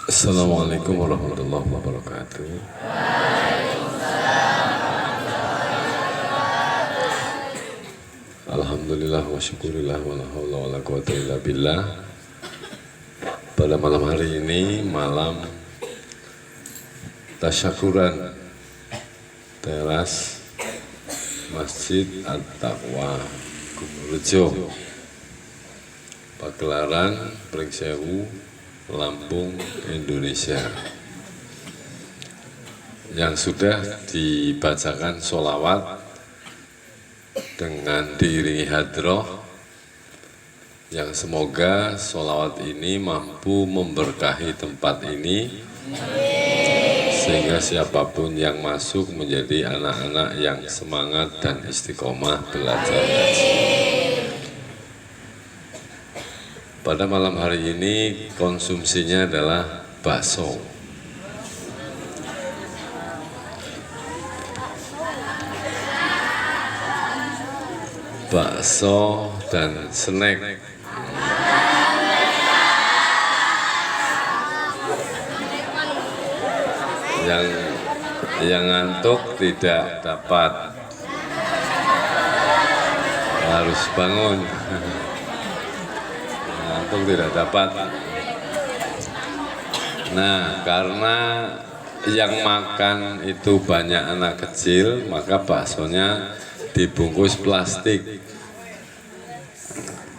Assalamualaikum warahmatullahi wabarakatuh. Alhamdulillah wa syukurillah wa la haula wa la quwata illa billah. Pada malam hari ini, malam tasyakuran teras Masjid At-Taqwa Gumurejo, Pagelaran Pringsewu, Lampung, Indonesia, yang sudah dibacakan sholawat dengan diiringi hadroh, yang semoga sholawat ini mampu memberkahi tempat ini sehingga siapapun yang masuk menjadi anak-anak yang semangat dan istiqomah belajar ngaji. Pada malam hari ini konsumsinya adalah bakso. Bakso dan snack. Yang ngantuk tidak dapat, harus bangun. Ngantuk tidak dapat. Nah, karena yang makan itu banyak anak kecil, maka baksonya dibungkus plastik.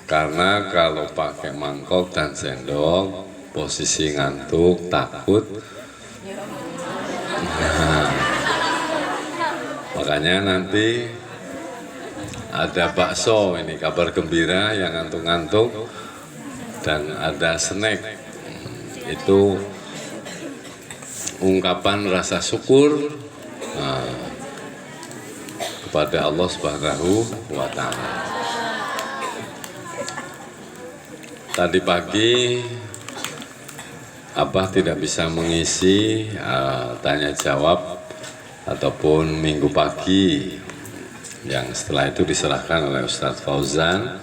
Karena kalau pakai mangkok dan sendok, posisi ngantuk, takut. Nah, makanya nanti ada bakso, ini kabar gembira yang ngantuk-ngantuk, dan ada snack, itu ungkapan rasa syukur kepada Allah Subhanahu wa Ta'ala. Tadi pagi Abah tidak bisa mengisi tanya jawab ataupun minggu pagi yang setelah itu diserahkan oleh Ustadz Fauzan.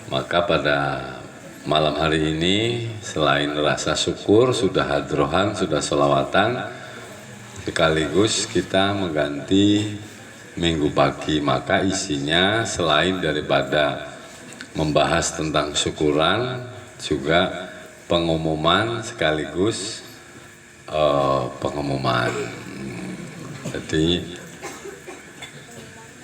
Maka pada malam hari ini selain rasa syukur, sudah hadrohan, sudah sholawatan, sekaligus kita mengganti minggu pagi. Maka isinya selain daripada membahas tentang syukuran, juga pengumuman sekaligus pengumuman. Jadi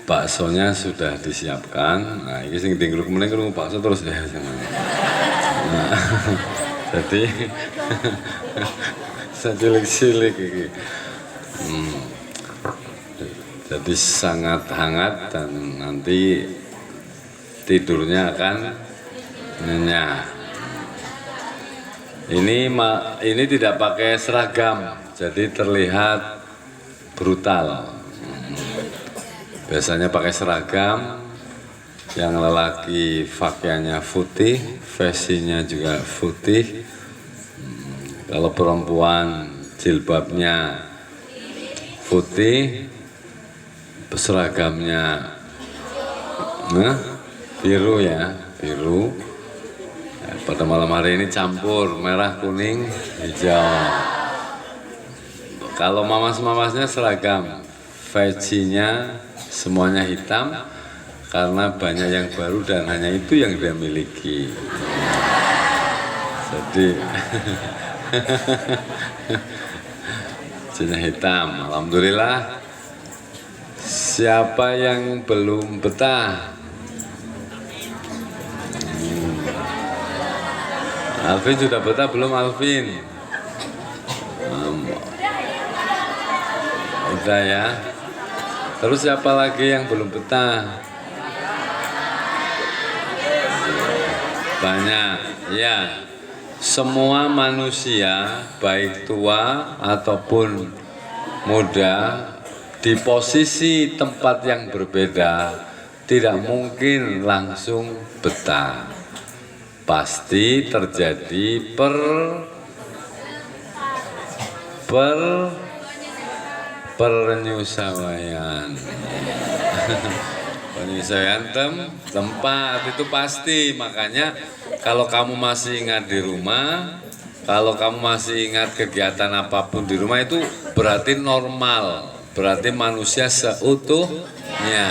baksonya sudah disiapkan. Nah, ini sing tinggal kemudian kerungu bakso terus ya. Nah, jadi secilik-cilik ini. Jadi sangat hangat dan nanti tidurnya akan nyenyak. Ini tidak pakai seragam, jadi terlihat brutal. Biasanya pakai seragam, yang lelaki pakaiannya putih, vestinya juga putih. Kalau perempuan jilbabnya putih, seragamnya biru ya, biru. Pada malam hari ini campur merah, kuning, hijau. Kalau mamas-mamasnya seragam, vecinya semuanya hitam karena banyak yang baru dan hanya itu yang dia miliki. Jadi vecinya hitam. Alhamdulillah. Siapa yang belum betah? Alvin sudah betah belum, Alvin? Udah ya. Terus siapa lagi yang belum betah? Banyak, ya. Semua manusia, baik tua ataupun muda, di posisi tempat yang berbeda, tidak mungkin langsung betah. Pasti terjadi penyesuaian. penyesuaian tempat itu pasti. Makanya kalau kamu masih ingat di rumah, kalau kamu masih ingat kegiatan apapun di rumah, itu berarti normal, berarti manusia seutuhnya.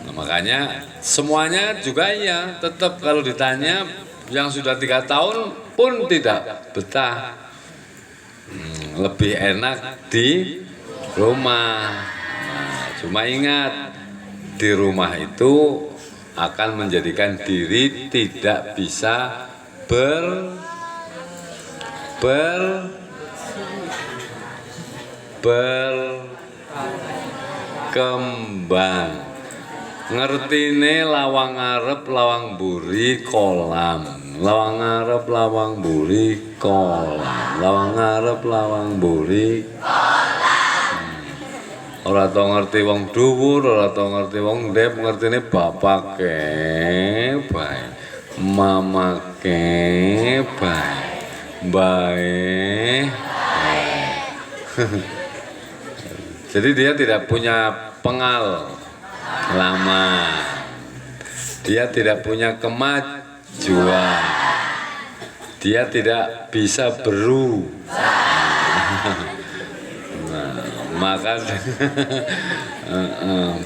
Nah, makanya semuanya juga iya, tetap kalau ditanya yang sudah 3 tahun pun tidak betah, lebih enak di rumah. Nah, cuma ingat, di rumah itu akan menjadikan diri tidak bisa berkembang. Ngertine lawang ngarep lawang mburi kolam, lawang ngarep lawang mburi kolam, lawang ngarep lawang mburi ora tau ngerti wong dhuwur, ora tau ngerti wong ndep, ngertine bapake bae, mamake bae, bae. Jadi dia tidak punya pengalaman, dia tidak punya kemajuan, dia tidak bisa maka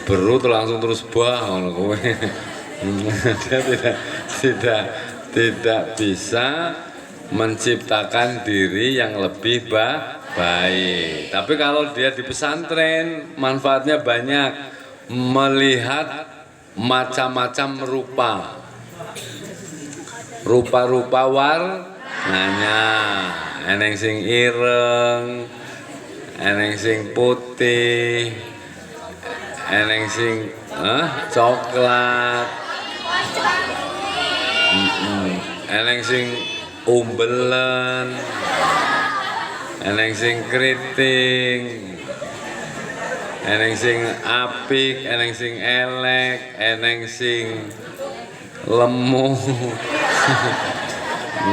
berut langsung terus dia tidak bisa menciptakan diri yang lebih baik. Tapi kalau dia di pesantren, manfaatnya banyak, melihat macam-macam rupa-rupa warnanya, eneng sing ireng, eneng sing putih, eneng sing coklat, eneng sing umbelen, eneng sing keriting, eneng sing apik, eneng sing elek, eneng sing lemu.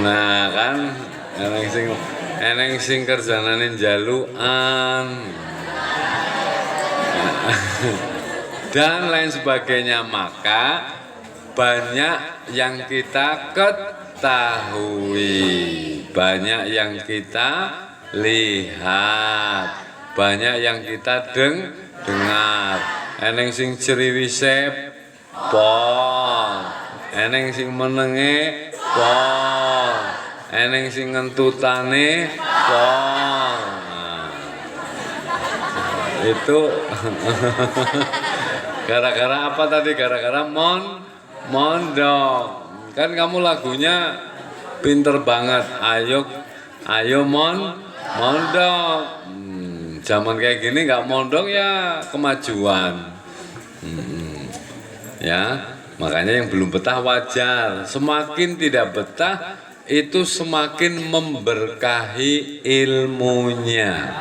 Nah kan, eneng sing kerjanane njalukan dan lain sebagainya. Maka banyak yang kita ketahui, banyak yang kita lihat, banyak yang kita dengar. Eneng sing ceriwisep pol, eneng sing menenge pol, eneng sing ngentutane pol. Itu gara-gara apa tadi? Gara-gara mondok. Kan kamu lagunya pinter banget. Ayo mondok. Zaman kayak gini nggak mondok ya kemajuan. Ya, makanya yang belum betah wajar. Semakin tidak betah itu semakin memberkahi ilmunya.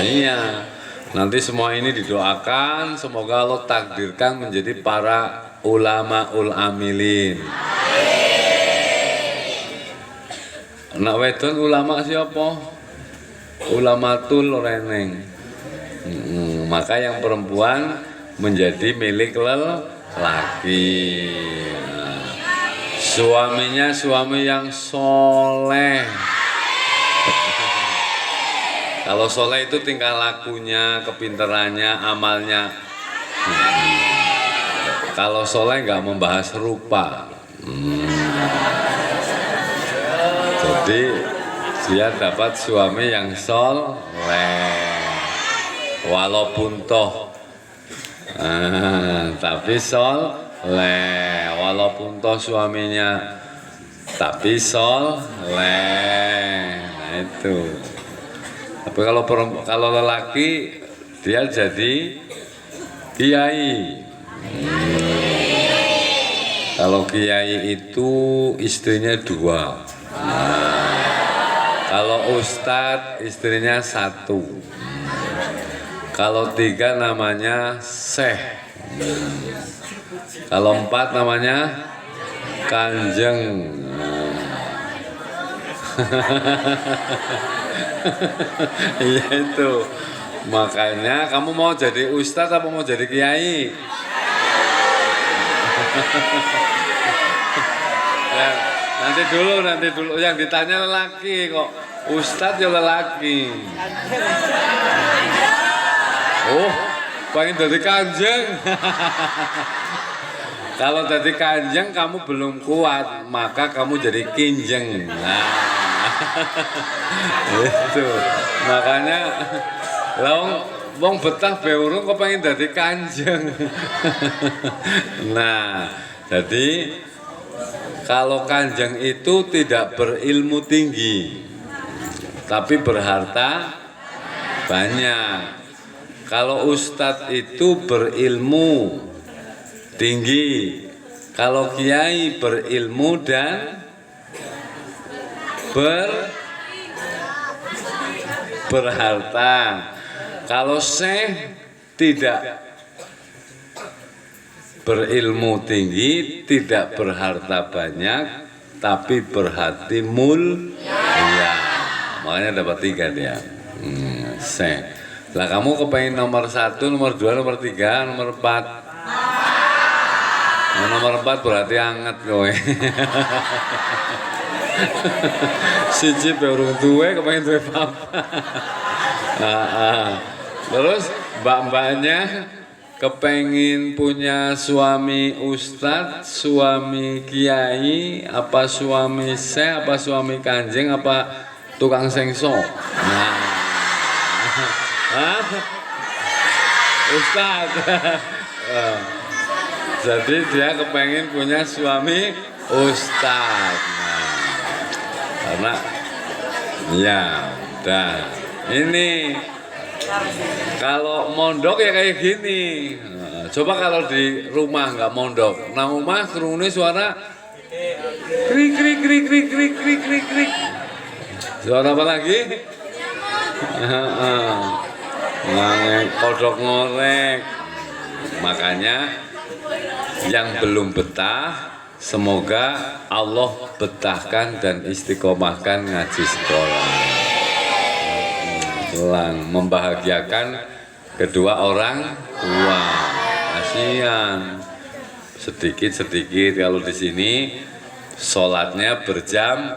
Iya, nanti semua ini didoakan, semoga Allah takdirkan menjadi para ulama amilin. Nak wedon ulama siapa? Ulamatul reneng. Maka yang perempuan menjadi milik lelaki. Suaminya suami yang soleh. Kalau soleh itu tingkah lakunya, kepinterannya, amalnya. Kalau soleh nggak membahas rupa. Jadi dia dapat suami yang soleh. Walaupun toh, tapi soleh. Walaupun toh suaminya, tapi soleh. Nah, itu. Tapi kalau lelaki dia jadi kiai. Kalau kiai itu istrinya 2. Kalau ustadz istrinya 1. Kalau 3 namanya syekh. Kalau 4 namanya kanjeng. Iya itu. Makanya kamu mau jadi ustadz apa mau jadi kiai? Ya, nanti dulu yang ditanya lelaki kok. Ustadz ya lelaki. Oh, pengen jadi kanjeng. Kalau jadi kanjeng kamu belum kuat, maka kamu jadi kinjeng. Nah, itu makanya wong betah beurung kok pengen jadi kanjeng. Nah, jadi kalau kanjeng itu tidak berilmu tinggi, tapi berharta banyak. Kalau ustadz itu berilmu tinggi, kalau kiai berilmu dan berharta. Kalau syekh tidak berilmu tinggi, tidak berharta banyak, tapi berhati mulia. Makanya dapat 3 dia. Syekh. Lah kamu kepengen nomor 1, nomor 2, nomor 3, nomor 4. Nah, nomor 4 berarti anget kowe. Siji baru duwe kepengen duwe papa. Terus mbak-mbaknya kepengen punya suami ustadz, suami kiai, apa suami syekh, apa suami kanjeng, apa tukang sengso. Nah, ustadz. Jadi dia kepengen punya suami ustadz. Nah, karena ya udah ini kalau mondok ya kayak gini. Nah, coba kalau di rumah nggak mondok, nah rumah kerungu suara krik krik krik krik krik krik krik krik. Suara apa lagi? Kodok ngorek. Makanya yang belum betah, semoga Allah betahkan dan istiqomahkan ngaji sekolah. Membahagiakan kedua orang tua. Kasihan. Sedikit-sedikit kalau di sini sholatnya berjam.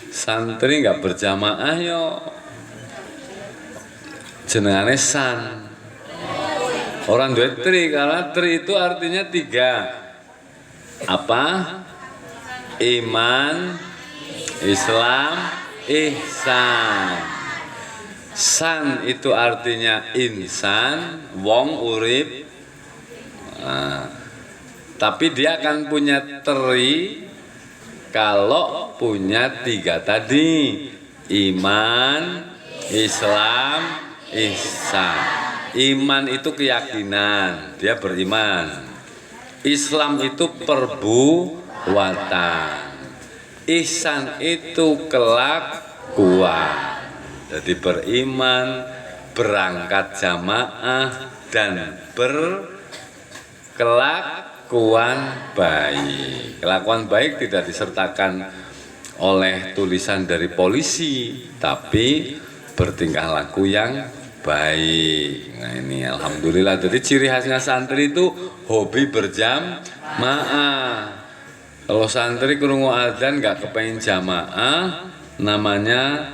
Santri nggak berjamaah yo. Jenengane san. Orang duit tri, karena tri itu artinya 3. Apa? Iman, Islam, ihsan. San itu artinya insan, wong urip. Nah, tapi dia akan punya tri kalau punya 3 tadi. Iman, Islam, ihsan. Iman itu keyakinan, dia beriman. Islam itu perbuatan. Ihsan itu kelakuan. Jadi beriman, berangkat jamaah, dan berkelakuan baik. Kelakuan baik tidak disertakan oleh tulisan dari polisi, tapi bertingkah laku yang baik. Nah ini alhamdulillah. Jadi ciri khasnya santri itu hobi berjamaah. Kalau santri krungu adzan nggak kepengen jamaah, namanya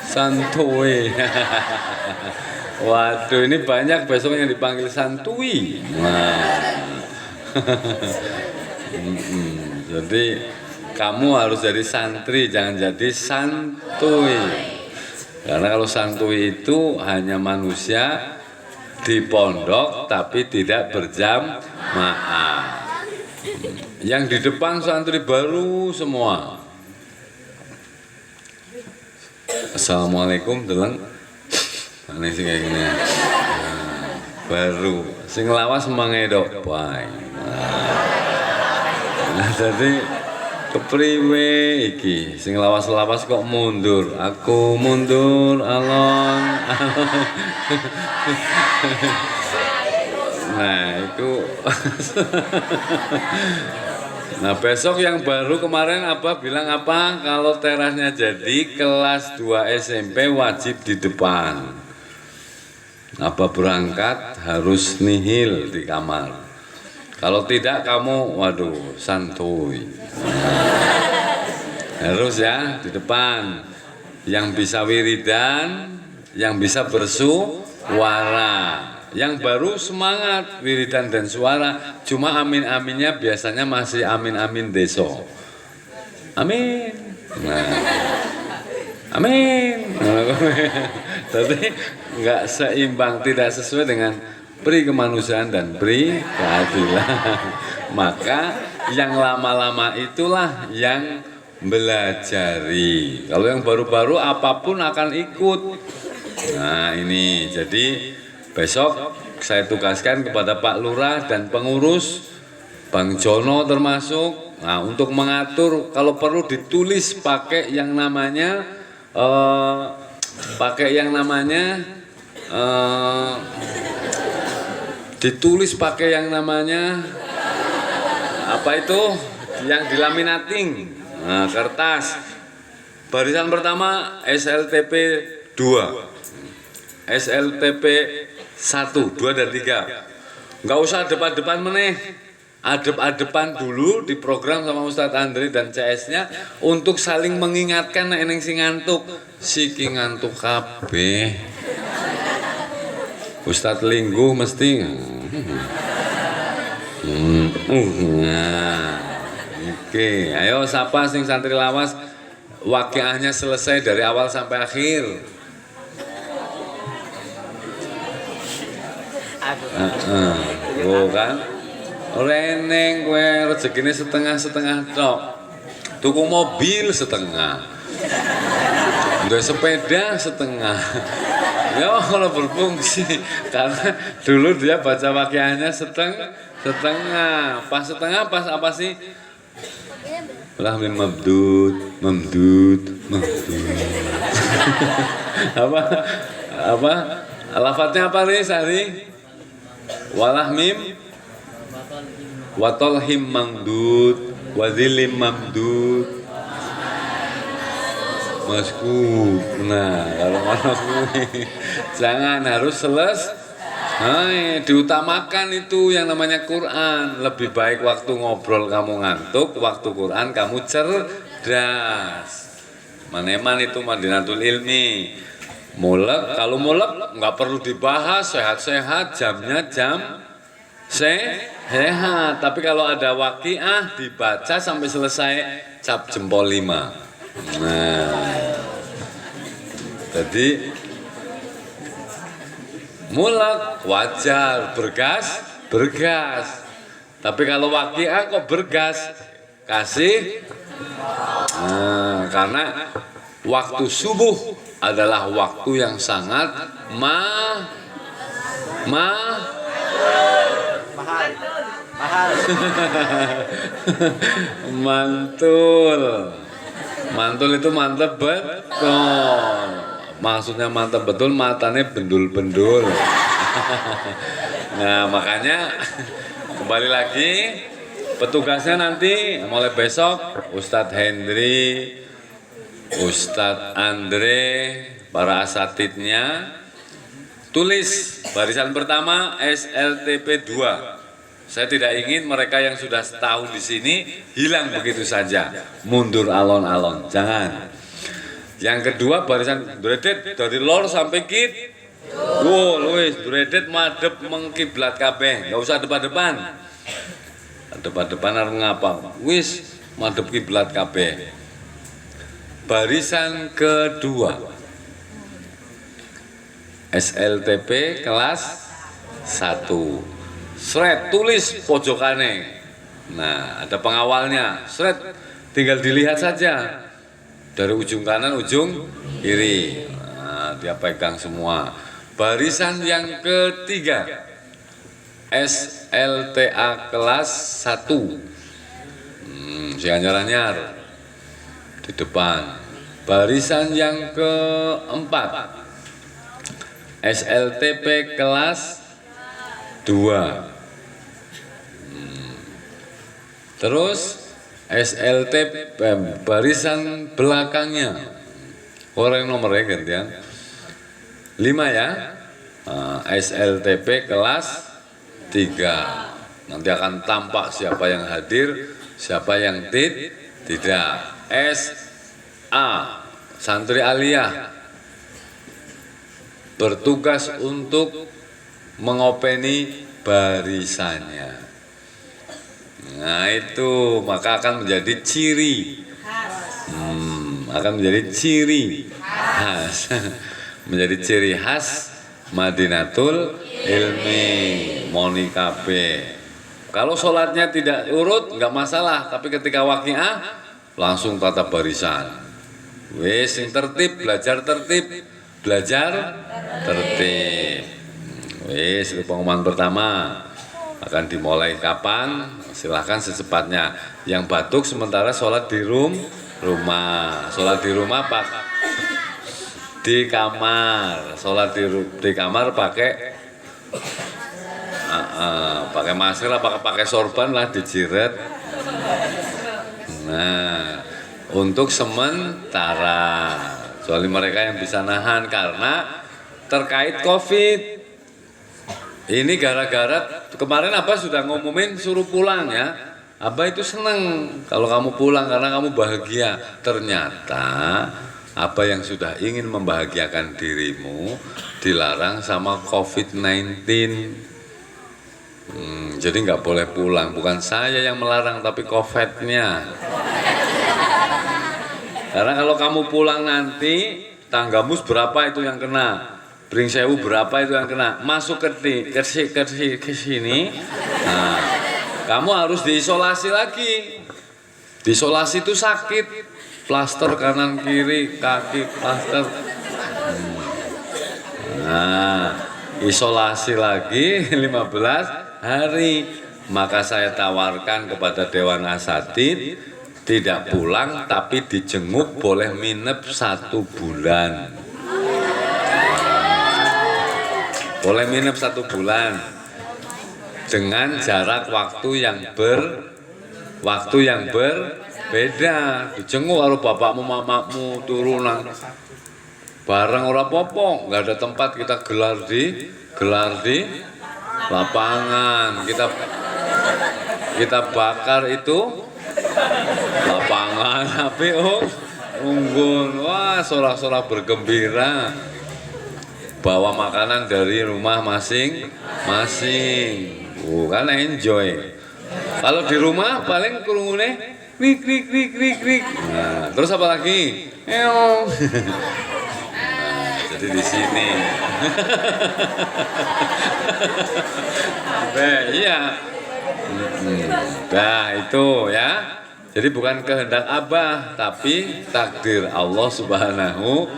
santuy. Waduh, ini banyak besok yang dipanggil santuy. Nah. Jadi kamu harus jadi santri, jangan jadi santuy. Karena kalau santuy itu hanya manusia di pondok tapi tidak berjamaah. Yang di depan santri baru semua. Assalamualaikum, teman. Ini sih kayak gini. Baru. Sing lawas mangedok, baik. Nah, jadi kepriwe iki sing lawas-lawas kok mundur, aku mundur alon. Nah itu Nah besok yang baru kemarin apa bilang apa kalau terasnya jadi kelas 2 SMP wajib di depan. Apa berangkat harus nihil di kamar. Kalau tidak kamu waduh santuy. Harus ya di depan. Yang bisa wiridan, yang bisa bersuara. Yang baru semangat wiridan dan suara, cuma amin-aminnya biasanya masih amin-amin deso. Amin. Nah. Amin. Tapi nggak seimbang, tidak sesuai dengan pri kemanusiaan dan pri keadilan. Maka yang lama-lama itulah yang belajari. Kalau yang baru-baru apapun akan ikut. Nah ini jadi besok saya tugaskan kepada Pak Lurah dan pengurus, Bang Jono termasuk, nah untuk mengatur kalau perlu ditulis pakai yang namanya ditulis pakai yang namanya apa itu yang dilaminating, nah, kertas. Barisan pertama SLTP 2, SLTP 1, 2 dan 3. Nggak usah depan-depan meneh. Adep-adepan dulu di program sama Ustadz Andre dan CS-nya untuk saling mengingatkan nek eneng sing ngantuk. Siki ngantuk kabeh. Ustadz Lingguh mesti. Nah. Oke, ayo sapa sing santri lawas waqiahnya selesai dari awal sampai akhir. Kan reneng kowe rezekine setengah-setengah tok. Tuku mobil setengah. Duwe sepeda setengah. Ya kalau berfungsi karena dulu dia baca waqiahnya setengah. Pas setengah pas apa sih? Lahmim mamdud. apa? Lafadznya apa nih Sari? Walahmim watolhim mamdud wazilim mamdud masku. Nah kalau jangan harus selesai. Diutamakan itu yang namanya Quran. Lebih baik waktu ngobrol kamu ngantuk, waktu Quran kamu cerdas. Maneman itu Madinatul Ilmi. Mulek, kalau mulek nggak perlu dibahas, sehat-sehat, jamnya jam sehat. Tapi kalau ada waqiah dibaca sampai selesai cap jempol 5. Nah, jadi mulek wajar, bergas. Tapi kalau waqiah kok bergas, kasih. Nah, karena waktu subuh adalah waktu yang sangat mahal. Mantul itu mantep betul. Maksudnya mantep betul, matanya bendul-bendul. Nah makanya kembali lagi petugasnya nanti mulai besok Ustadz Hendri, Ustadz Andre, para asatidnya tulis barisan pertama SLTP 2. Saya tidak ingin mereka yang sudah setahun di sini hilang begitu saja, mundur alon-alon, jangan. Yang kedua barisan duredet dari lor sampai kit. Luis duredet madep mengkiblat kabeh, nggak usah depan-depan. Depan-depan harus ngapa? Wis madep kiblat kabeh. Barisan kedua SLTP kelas 1. Sret tulis pojokane. Nah, ada pengawalnya. Sret tinggal dilihat saja dari ujung kanan ujung kiri. Nah, dia pegang semua. Barisan yang ketiga SLTA kelas 1. Si anyar-anyar di depan. Barisan yang keempat SLTP kelas 2. Terus SLT barisan belakangnya. Orang nomornya gantian. 5 ya. SLTP kelas 3. Nanti akan tampak siapa yang hadir, siapa yang tidak. SA santri aliyah bertugas untuk mengopeni barisannya. Nah itu maka akan menjadi ciri, akan menjadi ciri khas, menjadi ciri khas Madinatul Ilmi Monikabe. Kalau sholatnya tidak urut nggak masalah, tapi ketika waqiah langsung tata barisan. Wes sing tertib, belajar tertib, belajar tertib. Wes itu pengumuman pertama. Akan dimulai kapan? Silahkan secepatnya. Yang batuk sementara sholat di rumah. Sholat di rumah pak di kamar. Sholat di kamar pakai pakai masker apa pakai sorban lah dijiret. Nah, untuk sementara, kecuali mereka yang bisa nahan karena terkait COVID. Ini gara-gara kemarin Abah sudah ngumumin suruh pulang ya. Abah itu seneng kalau kamu pulang karena kamu bahagia. Ternyata apa yang sudah ingin membahagiakan dirimu dilarang sama COVID-19. Jadi nggak boleh pulang. Bukan saya yang melarang tapi COVID-nya. Karena kalau kamu pulang nanti tanggamu berapa itu yang kena. Bring sewu berapa itu yang kena. Masuk ke sini. Nah, kamu harus diisolasi lagi. Diisolasi itu sakit. Plaster kanan kiri, kaki plaster. Nah, isolasi lagi 15 hari. Maka saya tawarkan kepada Dewan Asatidz tidak pulang tapi dijenguk boleh minep 1 bulan. Boleh minep 1 bulan dengan jarak waktu yang berbeda. Dijenguk karo bapakmu, mamamu, turunan bareng ora popo, nggak ada tempat kita gelar di lapangan. Kita bakar itu lapangan tapi unggun. Wah, sorak-sorak bergembira. Bawa makanan dari rumah masing-masing. Kan enjoy. Kalau di rumah paling kurungune krik krik krik krik krik. Nah, terus apa lagi? Nah, jadi di sini. Iya. Nah, itu ya. Jadi bukan kehendak Abah, tapi takdir Allah Subhanahu.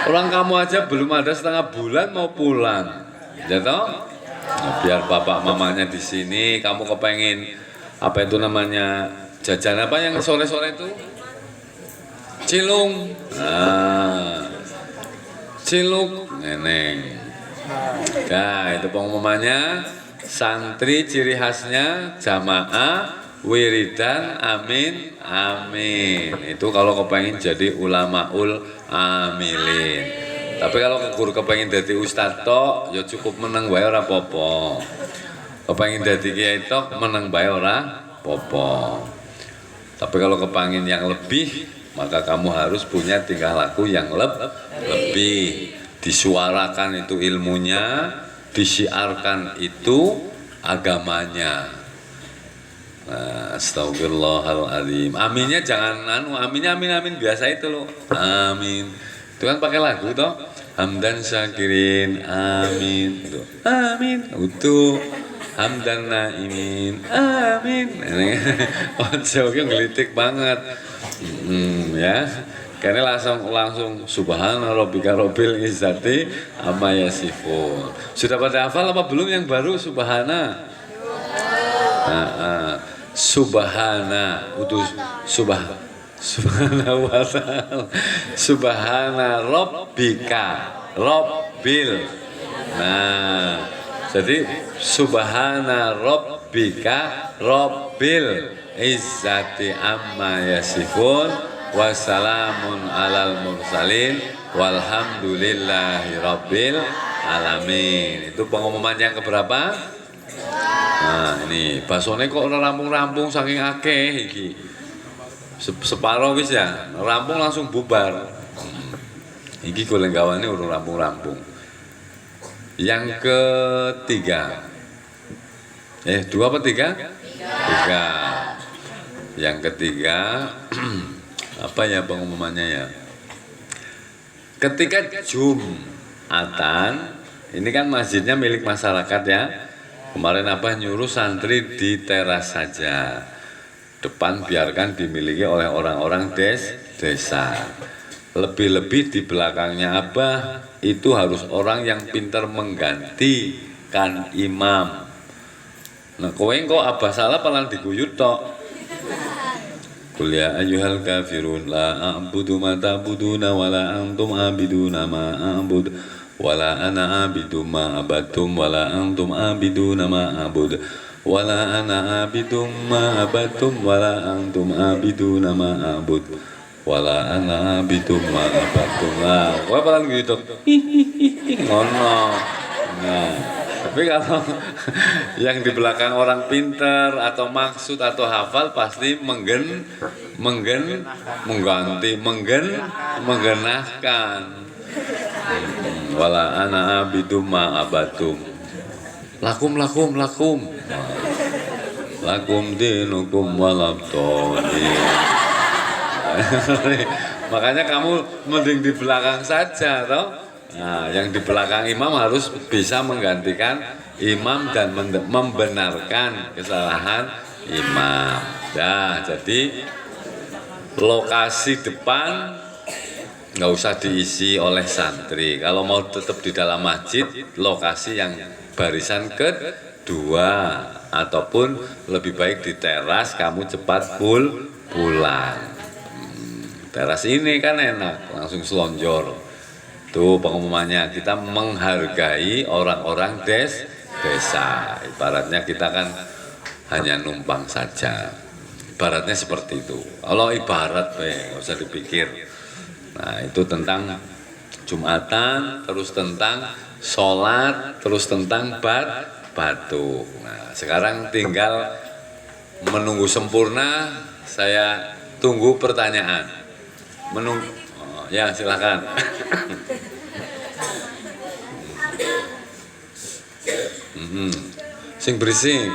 Orang kamu aja belum ada setengah bulan mau pulang, ya toh? Nah, biar bapak mamanya di sini, kamu kepengen apa itu namanya jajan apa yang sore-sore itu? Cilung. Nah, ciluk neneng. Nah, itu pengumumannya. Santri ciri khasnya jamaah wiridan amin amin. Itu kalau kepengen jadi ulamaul amilin. Tapi kalau guru kepengen jadi ustadz tok ya cukup menang bae ora apa-apa. Kepengen jadi kiai tok menang bae ora apa-apa. Tapi kalau kepengen yang lebih maka kamu harus punya tingkah laku yang lebih. Disuarakan itu ilmunya, disiarkan itu agamanya. Nah, astagfirullahaladzim. Aminnya jangan aminnya amin biasa itu loh. Amin. Itu kan pakai lagu toh. Hamdan syakirin. Amin. Tuh. Amin. Utuh. Hamdan naimin. Amin. Ojo ki ngelitik banget. Ya. Karena langsung subhana rabbika rabbil izzati amma yasifun. Sudah pada hafal apa belum yang baru subhana? Subhana utus subhana wa ta'ala subhana rabbika rabbil. Nah, Jadi subhana rabbika rabbil izzati amma yasifun wassalamun alal mursalin walhamdulillahi rabbil alamin. Itu pengumuman yang keberapa? Nah, ini basone kok ora rampung-rampung saking akeh iki. Separo wis ya, rampung langsung bubar. Iki golek gawane urung rampung-rampung. Yang ketiga. Dua apa tiga? Tiga. Yang ketiga apa ya pengumumannya ya? Ketika Jumatan, ini kan masjidnya milik masyarakat ya. Kemarin Abah nyuruh santri di teras saja. Depan biarkan dimiliki oleh orang-orang desa. Lebih-lebih di belakangnya Abah itu harus orang yang pintar menggantikan imam. Nah, kowe kok Abah salah paling diguyut tok. Qul ya ayyuhal kafirun la a'budu ma ta'buduna wa la antum abiduna ma a'bud wa la ana abidu ma abadtum wa la antum abiduna ma a'bud wa la ana abidum ma abadtum wa la antum abiduna ma a'bud wa la ana abidum ma abadtum. Nah, kowe paling gitu. Ngono. Nah, tapi kalau yang di belakang orang pinter atau maksud atau hafal pasti menggenahkan. Wala ana abidum ma abatum. Lakum dinukum walabtoni. Makanya kamu mending di belakang saja toh. Nah, yang di belakang imam harus bisa menggantikan imam dan membenarkan kesalahan imam. Nah, jadi lokasi depan nggak usah diisi oleh santri. Kalau mau tetap di dalam masjid, lokasi yang barisan kedua ataupun lebih baik di teras, kamu cepat pulang. Teras ini kan enak, langsung selonjor. Itu pengumumannya, kita menghargai orang-orang desa. Ibaratnya kita kan hanya numpang saja. Ibaratnya seperti itu. Kalau ibarat nggak usah dipikir. Nah, itu tentang Jumatan, terus tentang sholat, terus tentang batuk. Nah, sekarang tinggal menunggu sempurna. Saya tunggu pertanyaan. Ya, silakan. Sing berisik.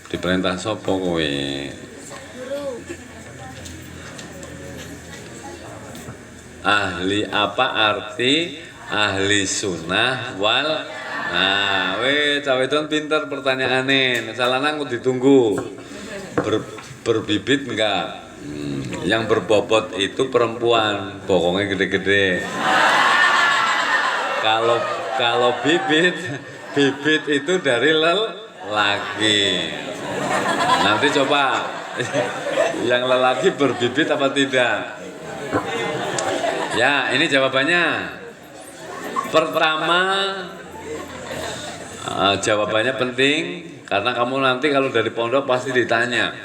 Diperintah sapa kowe? Ahli apa arti ahli sunnah wal? Nah, cawe itu pinter pertanyaannya. Salah nang ditunggu. Berbibit enggak? Yang berbobot itu perempuan, bokongnya gede-gede. Kalau bibit itu dari lelaki. Nanti coba yang lelaki berbibit apa tidak? Ya, ini jawabannya. Pertama, jawabannya penting karena kamu nanti kalau dari pondok pasti ditanya.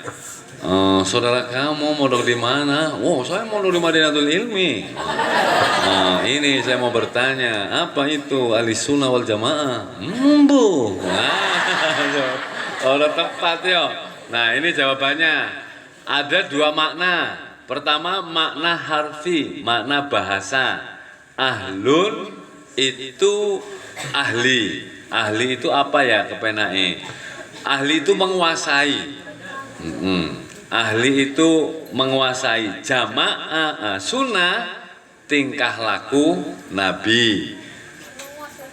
Saudara kamu mondok di mana? Oh, saya mondok di Madinatul Ilmi. Nah, ini saya mau bertanya, apa itu ahli sunnah wal jamaah? Bu. Udah tepat ya. Nah, ini jawabannya. Ada dua makna. Pertama, makna harfi, makna bahasa. Ahlun itu ahli. Ahli itu apa ya kepenake? Ahli itu menguasai. Ahli itu menguasai. Jamaah sunnah tingkah laku Nabi.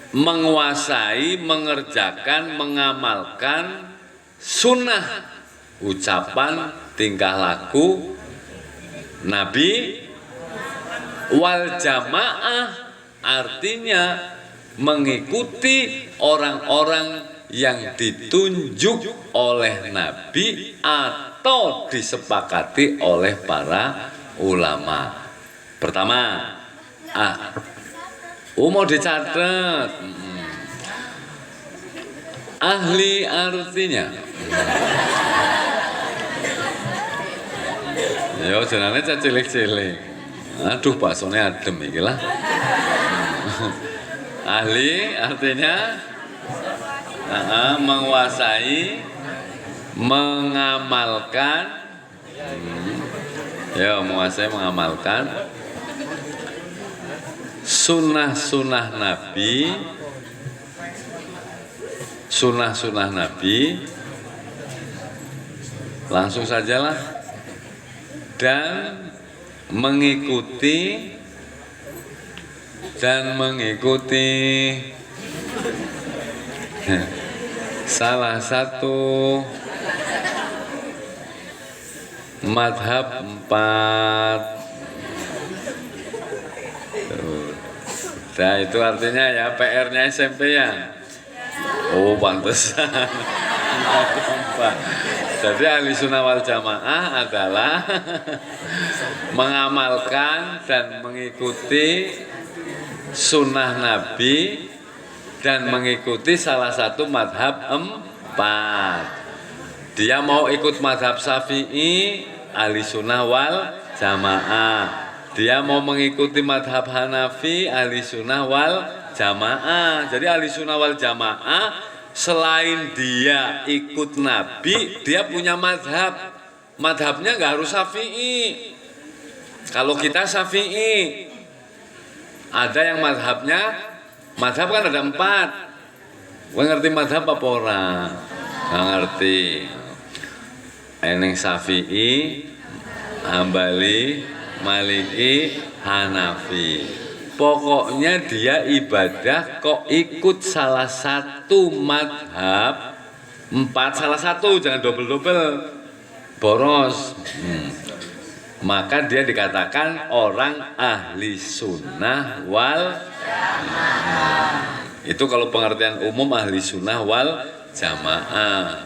Menguasai, mengerjakan, mengamalkan sunnah, ucapan, tingkah laku Nabi. Wal jamaah artinya mengikuti orang-orang yang ditunjuk oleh Nabi atau disepakati oleh para ulama. Pertama, Mau dicatat. Ahli artinya. Ya jenenge cilik-cilik. Aduh baksone adem iki lah. Ahli artinya menguasai, mengamalkan, ya menguasai, mengamalkan sunnah-sunnah Nabi, sunnah-sunnah Nabi, langsung sajalah, dan mengikuti salah satu madhab 4. Nah itu artinya ya PR-nya SMP ya. Oh pantesan. Jadi ahli sunnah wal jamaah adalah mengamalkan dan mengikuti sunnah Nabi dan mengikuti salah satu madhab 4. Dia mau ikut madhab Syafi'i, ahli sunnah wal jamaah. Dia mau mengikuti madhab Hanafi, ahli sunnah wal jamaah. Jadi ahli sunnah wal jamaah selain dia ikut Nabi, dia punya madhab. Madhabnya nggak harus Syafi'i. Kalau kita Syafi'i, ada yang madhabnya, madhab kan ada 4. Gue ngerti madhab apa orang? Nggak ngerti. Eneng Syafi'i, Hambali, Maliki, Hanafi. Pokoknya dia ibadah kok ikut salah satu madhab 4, salah satu, jangan double-double, boros. Maka dia dikatakan orang ahli sunnah wal itu kalau pengertian umum ahli sunnah wal jamaah.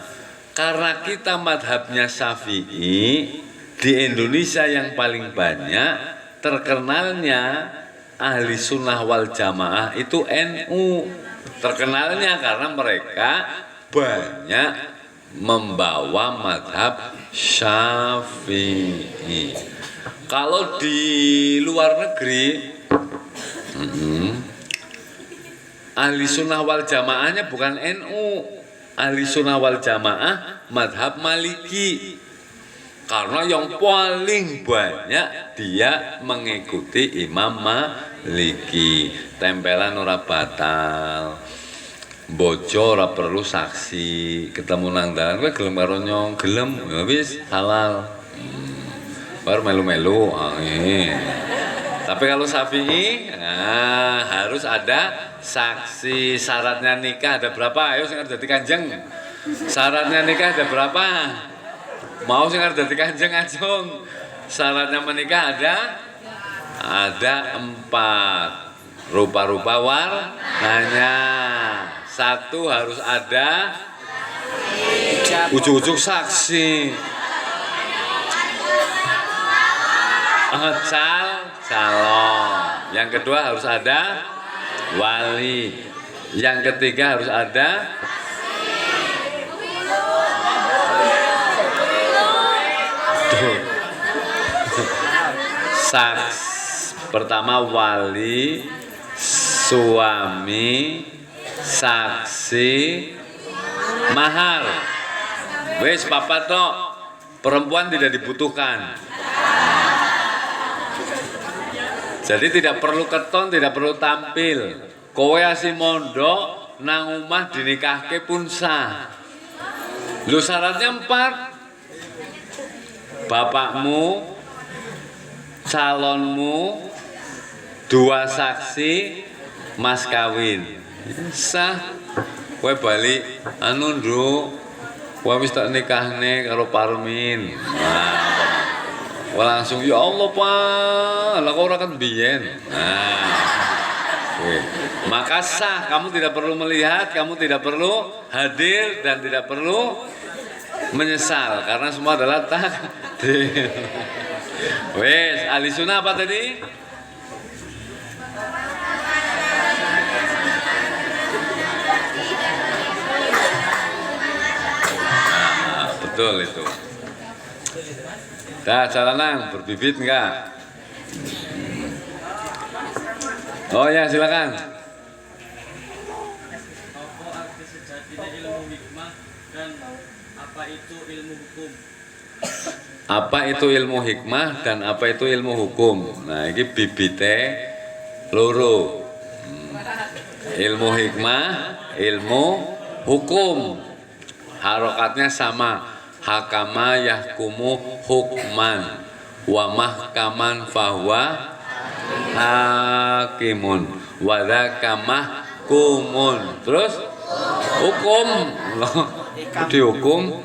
Karena kita madhabnya Syafi'i, di Indonesia yang paling banyak terkenalnya ahli sunnah wal jamaah itu NU. Terkenalnya karena mereka banyak membawa madhab Syafi'i. Kalau di luar negeri, ahli sunnah wal jamaahnya bukan NU. Ahli sunnah wal jamaah madhab Maliki. Karena yang paling banyak dia mengikuti Imam Maliki. Tempelan ora batal, bojo ora perlu saksi, ketemu nang dalan kowe gelem karo nyong, gelem ya wis halal. Baru melu-melu. Tapi kalau Syafi'i harus ada saksi. Syaratnya nikah ada berapa? Ayo sing arep dadi kanjeng. Syaratnya nikah ada berapa? Mau sing arep dadi kanjeng ajung. Syaratnya menikah ada 4. Rupa-rupa warnanya. 1 harus ada ujuk-ujuk saksi. Calon. Yang kedua harus ada wali. Yang ketiga harus ada saks. Pertama wali, suami, saksi, mahar. Wes papat tok. Perempuan tidak dibutuhkan. Jadi tidak perlu keton, tidak perlu tampil. Kowe asih mondok nang omah dinikahke pun sah. Lu syaratnya 4. Bapakmu, calonmu, 2 saksi, mas kawin. Sah. Kowe balik anu nduk. Kowe wis tak nikahne karo Parmin. Wah, langsung ya Allah Pak, lah kok ora kan biyen. Maka sah, kamu tidak perlu melihat, kamu tidak perlu hadir dan tidak perlu menyesal karena semua adalah takdir. Wes, ahli sunnah apa tadi? betul itu. Dah jalanan berbibit enggak? Oh ya silakan. Apa arti sejatinya ilmu hikmah dan apa itu ilmu hukum? Apa itu ilmu hikmah dan apa itu ilmu hukum? Nah ini bibite loro. Ilmu hikmah, ilmu hukum. Harokatnya sama. Hakama yahkumu hukman wa mahkaman fahuwa hakimun wa dzaka mahkumun. Terus hukum. Dihukum.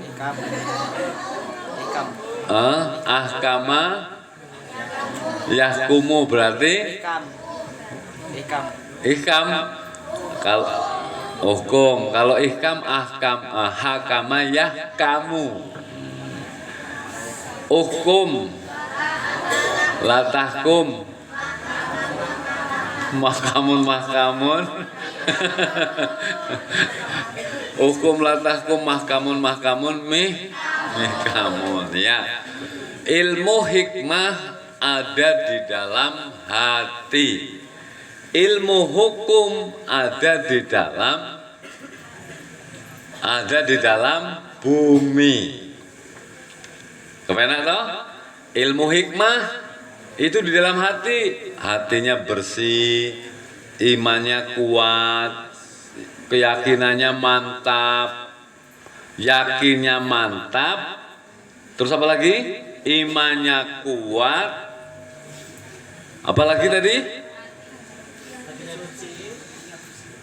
Ahkama yahkumu berarti ihkam. Kalau hukum, kalau ihkam hakama yahkamu. Hukum latahkum mahkamun hukum latahkum mahkamun mihkamun ya. Ilmu hikmah ada di dalam hati. Ilmu hukum ada di dalam bumi. Kepenak toh? Ilmu hikmah itu di dalam hati. Hatinya bersih, imannya kuat, keyakinannya mantap, yakinnya mantap. Terus apa lagi? Imannya kuat. Apalagi tadi?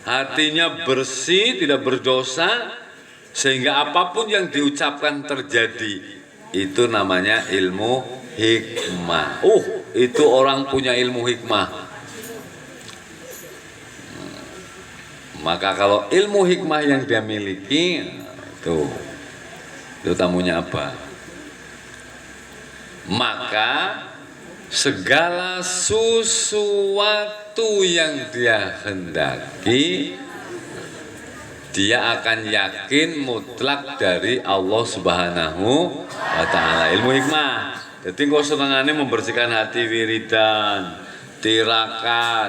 Hatinya bersih, tidak berdosa, sehingga apapun yang diucapkan terjadi. Itu namanya ilmu hikmah. Itu orang punya ilmu hikmah. Maka kalau ilmu hikmah yang dia miliki, itu tamunya apa? Maka segala sesuatu yang dia hendaki, dia akan yakin mutlak dari Allah Subhanahu wa ta'ala. Ilmu hikmah. Jadi kau senangannya membersihkan hati, wiridan, tirakat,